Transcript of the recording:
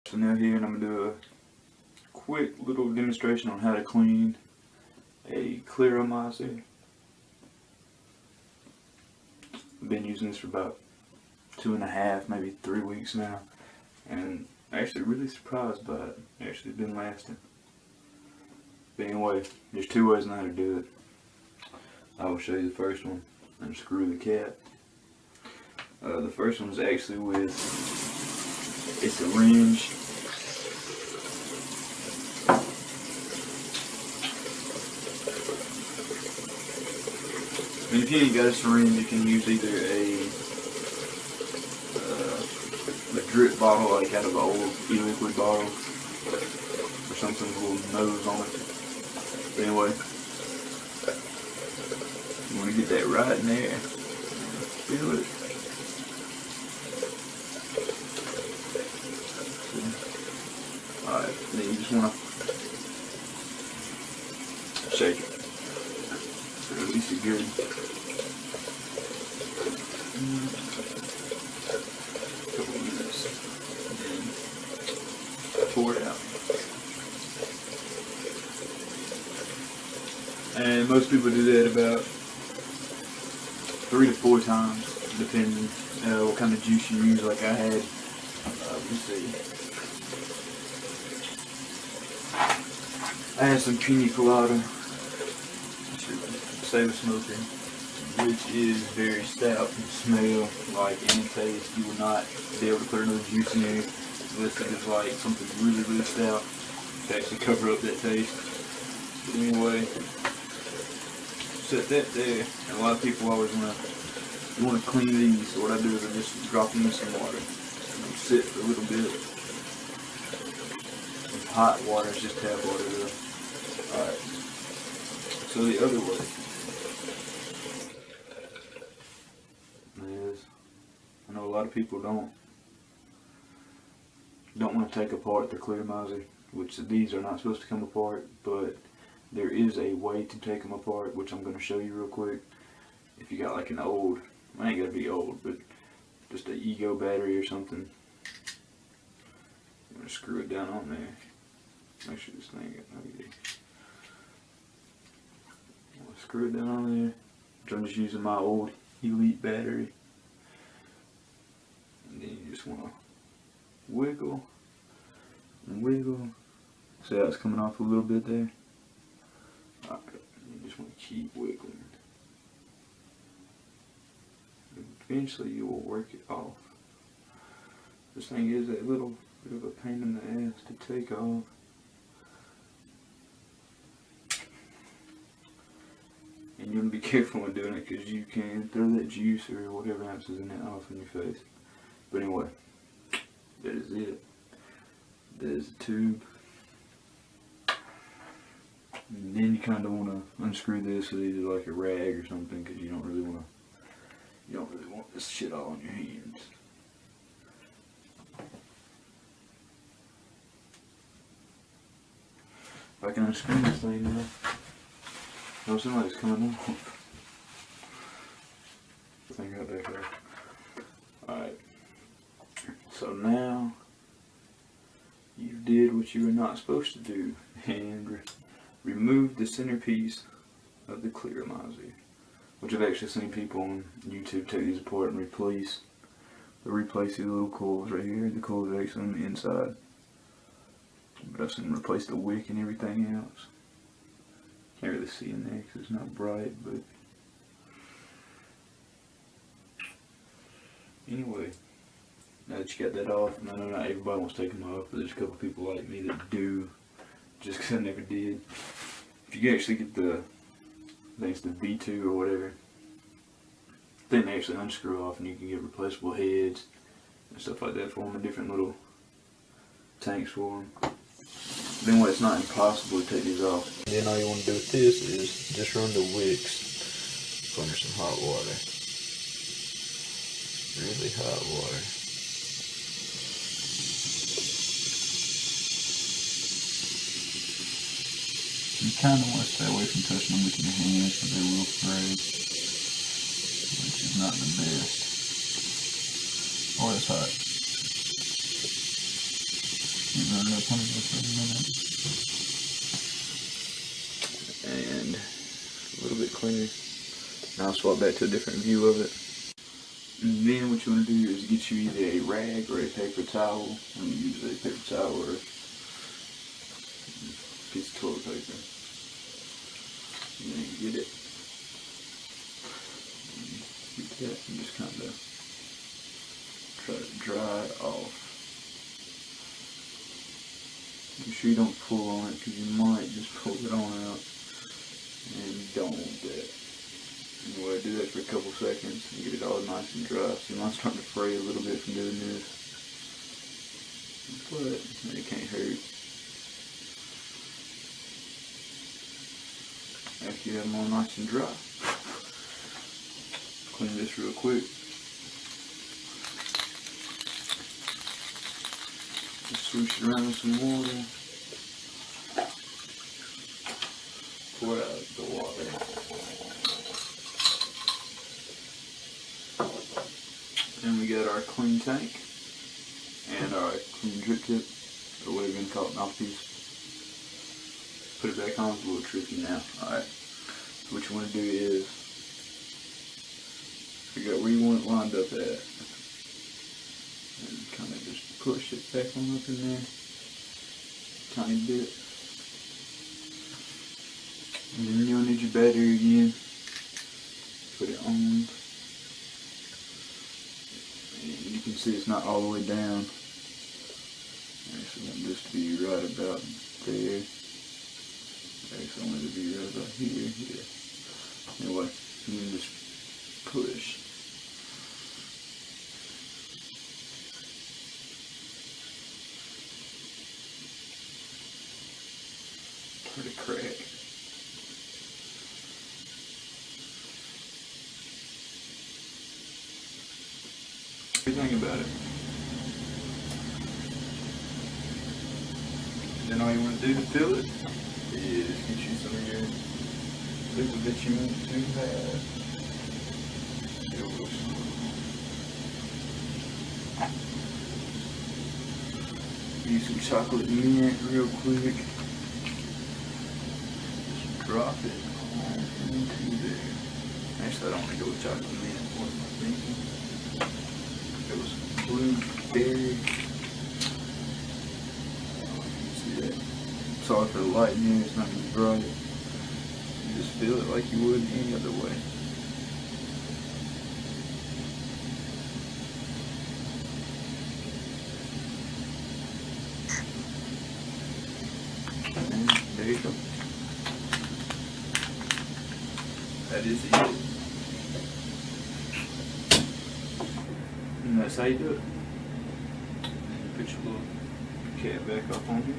So now here, and I'm going to do a quick little demonstration on how to clean a clearomizer. I've been using this for about 2.5, maybe 3 weeks now, and actually really surprised by it. Actually been lasting. But anyway, there's 2 ways on how to do it. I will show you the first one. Unscrew the cap. The first one is actually with a syringe. And if you ain't got a syringe, you can use either a drip bottle, like out of an old e-liquid bottle, or something with a little nose on it. But anyway, you want to get that right in there. Feel it. Alright, then you just want to shake it. Release it good. Couple of minutes. And pour it out. And most people do that about 3 to 4 times, depending what kind of juice you use. Like I had, let's see, I had some pina colada, save smoking, which is very stout and smell like any taste. You will not be able to put another juice in there unless it is like something really, really stout to actually cover up that taste. But anyway, set that there. And a lot of people always want to clean these. So what I do is I just drop them in some water and sit for a little bit. And hot water is just tap water though. Alright. So the other way is, I know a lot of people don't want to take apart the clearomizer, which these are not supposed to come apart, but there is a way to take them apart, which I'm going to show you real quick. If you got like an old, it ain't got to be old, but just an ego battery or something, I'm going to screw it down on there. Make sure this thing got no idea. Screw it down on there, which I'm just using my old Elite battery. And then you just want to wiggle and wiggle. See how it's coming off a little bit there? Alright, you just want to keep wiggling. Eventually you will work it off. This thing is a little bit of a pain in the ass to take off. And you want to be careful when doing it, because you can throw that juice or whatever else is in it off in your face. But anyway, that is it. That is the tube. And then you kind of want to unscrew this with either like a rag or something, because you don't really want this shit all on your hands. If I can unscrew this thing now. Oh, somebody's coming off. Thing right back there. Alright. So now you did what you were not supposed to do and remove the centerpiece of the clearomizer, which I've actually seen people on YouTube take these apart and replace the little coils right here. The coils are actually on the inside, but I've seen them replace the wick and everything else. Can't really see in there because it's not bright, but anyway, now that you got that off, and I know not everybody wants to take them off, but there's a couple people like me that do, just because I never did. If you can actually get the, I think it's the V2 or whatever, then they actually unscrew off and you can get replaceable heads and stuff like that for them, and different little tanks for them. Then when it's not impossible to take these off, then all you want to do with this is just run the wicks under some hot water. Really hot water. You kind of want to stay away from touching them with your hands because they will fray, which is not the best. Or it's hot. it up on it for a minute. And a little bit cleaner. Now I'll swap back to a different view of it. And then what you want to do is get you either a rag or a paper towel. I'm going to use a paper towel or a piece of toilet paper. And then get it. Get that and just kind of try to dry it off. Make sure you don't pull on it because you might just pull it on out. And you don't want that. Anyway, do that for a couple seconds and get it all nice and dry. So mine's starting to fray a little bit from doing this. But it can't hurt. After you have them all nice and dry, clean this real quick. Just swoosh it around with some water. Pour out the water. And we got our clean tank and our clean drip tip, or whatever you call it, mouthpiece. Put it back on. It's a little tricky now. Alright. So what you want to do is figure out where you want it lined up at. And kind of just push it back on up in there. Tiny bit. And then you'll need your battery again. Put it on. And you can see it's not all the way down. I actually want this to be right about there. Actually, I want it to be right about here. Yeah. Anyway, you can just push. Pretty crack. Think about it. Then all you want to do to fill it is get you some of your liquid that you want to have. Use some chocolate mint real quick. Just drop it on into there. Actually, I don't want to go with chocolate mint. What am I thinking? It was blueberry. See that? Sorry for the light in here, it's not going to be bright. You just feel it like you would any other way. And there you go. That is it. And that's how you do it. Put your little cap back up on here.